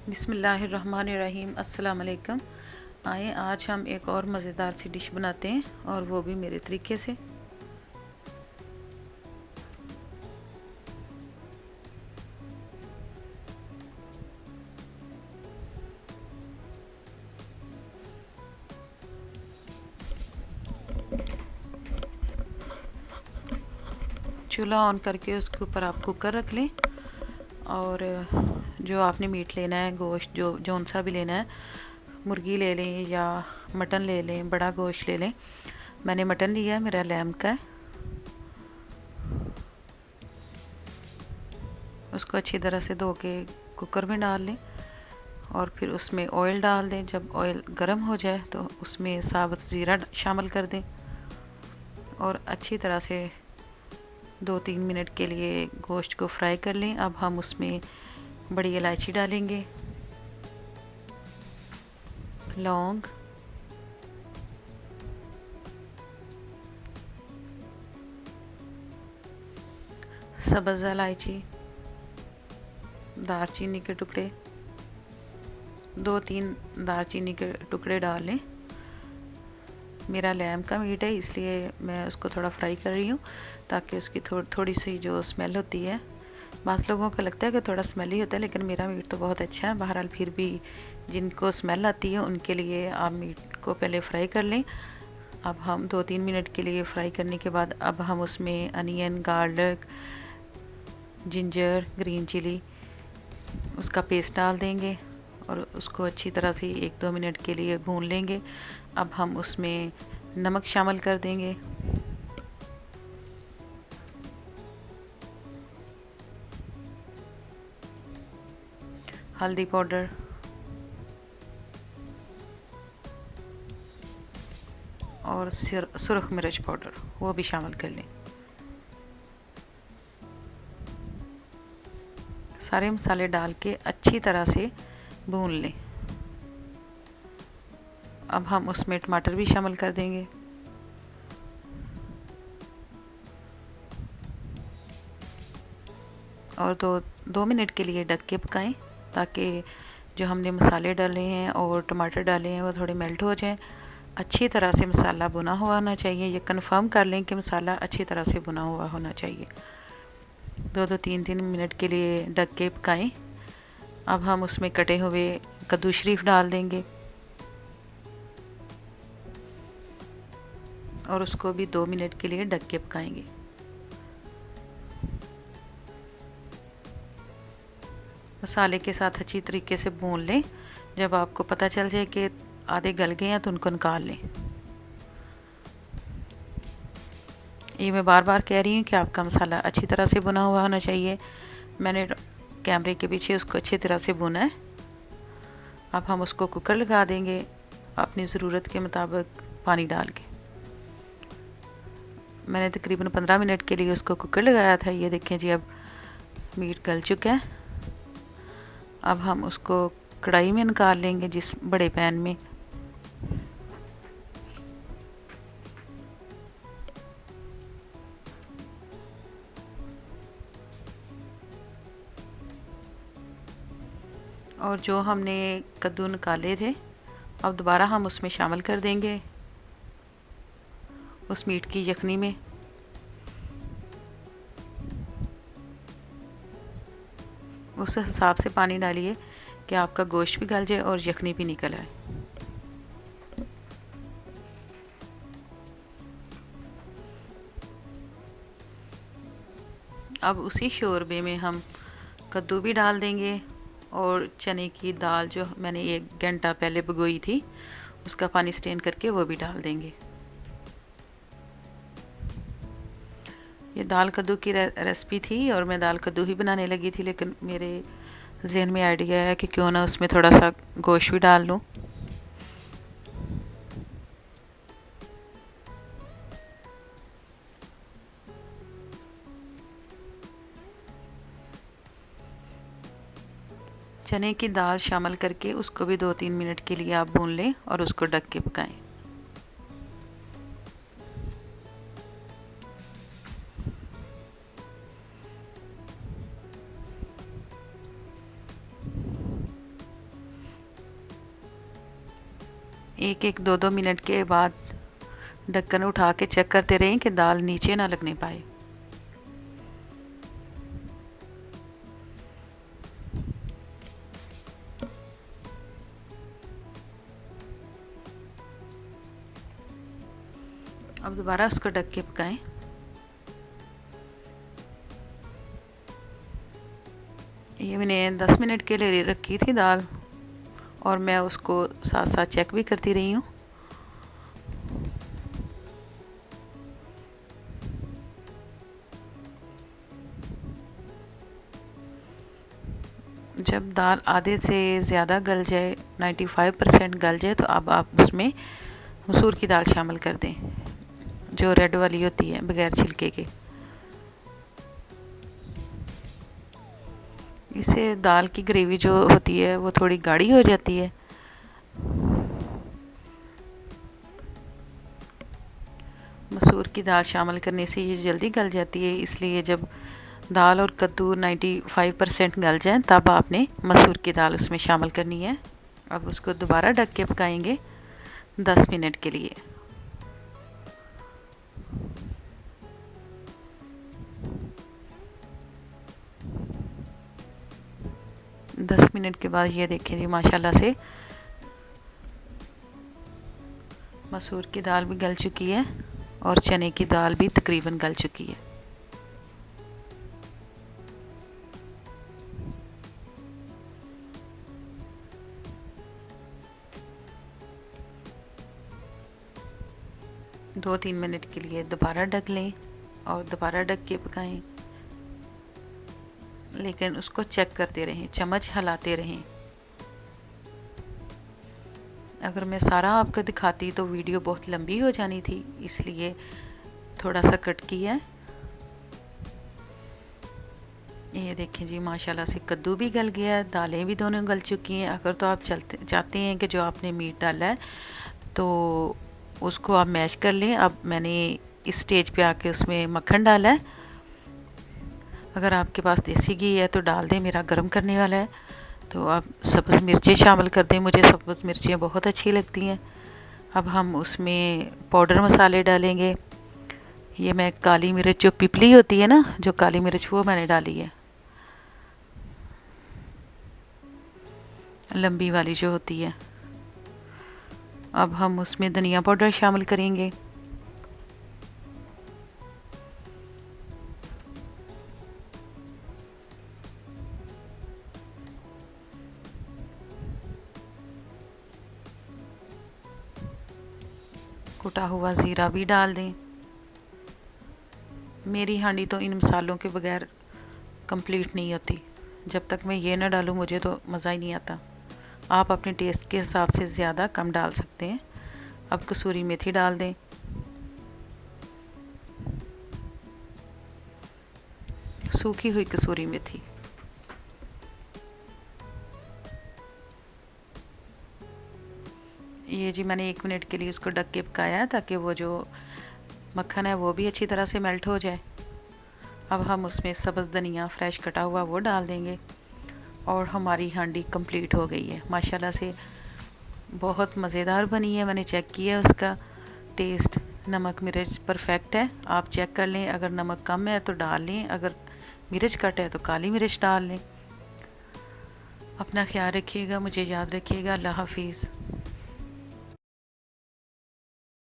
बिस्मिल्लाहिर्रहमानिर्रहीम। अस्सलाम वालेकुम। आए आज हम एक और मज़ेदार सी डिश बनाते हैं, और वो भी मेरे तरीके से। चूल्हा ऑन करके उसके ऊपर आप कुकर रख लें, और जो आपने मीट लेना है, गोश्त जो जौन सा भी लेना है, मुर्गी ले लें या मटन ले लें, बड़ा गोश्त ले लें। मैंने मटन लिया है, मेरा लैम्ब का है। उसको अच्छी तरह से धो के कुकर में डाल लें, और फिर उसमें ऑयल डाल दें। जब ऑयल गर्म हो जाए तो उसमें साबुत ज़ीरा शामिल कर दें, और अच्छी तरह से 2-3 मिनट के लिए गोश्त को फ्राई कर लें। अब हम उसमें बड़ी इलायची डालेंगे, लौंग, सब्ज़ इलायची, दालचीनी के टुकड़े, 2-3 दालचीनी के टुकड़े डाल लें। मेरा लैम्ब का मीट है, इसलिए मैं उसको थोड़ा फ्राई कर रही हूँ, ताकि उसकी थोड़ी सी जो स्मेल होती है, बास लोगों को लगता है कि थोड़ा स्मेली होता है, लेकिन मेरा मीट तो बहुत अच्छा है। बहरहाल फिर भी जिनको स्मेल आती है उनके लिए आप मीट को पहले फ्राई कर लें। अब हम 2-3 मिनट के लिए फ्राई करने के बाद अब हम उसमें onion, garlic, ginger, green chilli, उसका पेस्ट डाल देंगे, और उसको अच्छी तरह से 1-2 मिनट के लिए भून लेंगे। अब हम उसमें नमक शामिल कर देंगे, हल्दी पाउडर, और सुरख मिर्च पाउडर, वो भी शामिल कर लें। सारे मसाले डाल के अच्छी तरह से भून लें। अब हम उसमें टमाटर भी शामिल कर देंगे, और 2 मिनट के लिए ढक के पकाएं, ताकि जो हमने मसाले डाले हैं और टमाटर डाले हैं वो थोड़े मेल्ट हो जाएं। अच्छी तरह से मसाला भुना हुआ होना चाहिए। ये कंफर्म कर लें कि मसाला अच्छी तरह से भुना हुआ होना चाहिए। 2-2, 3-3 मिनट के लिए ढक के पकाएं। अब हम उसमें कटे हुए कद्दू शरीफ डाल देंगे, और उसको भी 2 मिनट के लिए ढक के पकाएंगे। मसाले के साथ अच्छी तरीके से भून लें। जब आपको पता चल जाए कि आधे गल गए हैं तो उनको निकाल लें। ये मैं बार बार कह रही हूँ कि आपका मसाला अच्छी तरह से भुना हुआ होना चाहिए। मैंने कैमरे के पीछे उसको अच्छी तरह से भुना है। अब हम उसको कुकर लगा देंगे, अपनी ज़रूरत के मुताबिक पानी डाल के। मैंने तकरीबन 15 मिनट के लिए उसको कुकर लगाया था। ये देखें जी, अब मीट गल चुका है। अब हम उसको कढ़ाई में निकाल लेंगे, जिस बड़े पैन में। और जो हमने कद्दू निकाले थे, अब दोबारा हम उसमें शामिल कर देंगे, उस मीट की यखनी में। उस हिसाब से पानी डालिए कि आपका गोश्त भी गल जाए और यखनी भी निकल आए। अब उसी शोरबे में हम कद्दू भी डाल देंगे, और चने की दाल जो मैंने 1 घंटा पहले भिगोई थी, उसका पानी स्ट्रेन करके वो भी डाल देंगे। ये दाल कद्दू की रेसिपी थी, और मैं दाल कद्दू ही बनाने लगी थी, लेकिन मेरे जहन में आइडिया है कि क्यों ना उसमें थोड़ा सा गोश्त भी डाल लूँ। चने की दाल शामिल करके उसको भी 2-3 मिनट के लिए आप भून लें, और उसको ढक के पकाएं। एक एक दो दो मिनट के बाद ढक्कन उठा के चेक करते रहें कि दाल नीचे ना लगने पाए। अब दोबारा उसको ढक के पकाएं। ये मैंने 10 मिनट के लिए रखी थी दाल, और मैं उसको साथ साथ चेक भी करती रही हूँ। जब दाल आधे से ज़्यादा गल जाए, 95% गल जाए, तो अब आप उसमें मसूर की दाल शामिल कर दें, जो रेड वाली होती है बगैर छिलके के। इससे दाल की ग्रेवी जो होती है वो थोड़ी गाढ़ी हो जाती है। मसूर की दाल शामिल करने से ये जल्दी गल जाती है, इसलिए जब दाल और कद्दू 95% गल जाए तब आपने मसूर की दाल उसमें शामिल करनी है। अब उसको दोबारा ढक के पकाएंगे 10 मिनट के लिए। दस मिनट के बाद ये देखें जी, माशाल्लाह से मसूर की दाल भी गल चुकी है और चने की दाल भी तकरीबन गल चुकी है। दो तीन मिनट के लिए दोबारा ढक लें और दोबारा ढक के पकाएं, लेकिन उसको चेक करते रहें, चम्मच हिलाते रहें। अगर मैं सारा आपको दिखाती तो वीडियो बहुत लंबी हो जानी थी, इसलिए थोड़ा सा कट किया है। ये देखें जी, माशाल्लाह से कद्दू भी गल गया है, दालें भी दोनों गल चुकी हैं। अगर तो आप चाहते हैं कि जो आपने मीट डाला है तो उसको आप मैश कर लें। अब मैंने इस स्टेज पे आके उसमें मक्खन डाला है। अगर आपके पास देसी घी है तो डाल दें, मेरा गर्म करने वाला है। तो आप सब्ज़ मिर्चें शामिल कर दें, मुझे सब्ज़ मिर्चें बहुत अच्छी लगती हैं। अब हम उसमें पाउडर मसाले डालेंगे। ये मैं काली मिर्च, जो पिपली होती है ना, जो काली मिर्च, वो मैंने डाली है, लंबी वाली जो होती है। अब हम उसमें धनिया पाउडर शामिल करेंगे। कुटा हुआ ज़ीरा भी डाल दें। मेरी हांडी तो इन मसालों के बगैर कंप्लीट नहीं होती। जब तक मैं ये ना डालूँ मुझे तो मज़ा ही नहीं आता। आप अपने टेस्ट के हिसाब से ज़्यादा कम डाल सकते हैं। अब कसूरी मेथी डाल दें। सूखी हुई कसूरी मेथी। ये जी, मैंने 1 मिनट के लिए उसको ढक के पकाया है ताकि वो जो मक्खन है वो भी अच्छी तरह से मेल्ट हो जाए। अब हम उसमें सब्ज़ धनिया फ्रेश कटा हुआ वो डाल देंगे और हमारी हांडी कंप्लीट हो गई है। माशाल्लाह से बहुत मज़ेदार बनी है। मैंने चेक किया उसका टेस्ट, नमक मिर्च परफेक्ट है। आप चेक कर लें, अगर नमक कम है तो डाल लें, अगर मिर्च कट है तो काली मिर्च डाल लें। अपना ख्याल रखिएगा, मुझे याद रखिएगा। अल्लाह हाफिज़।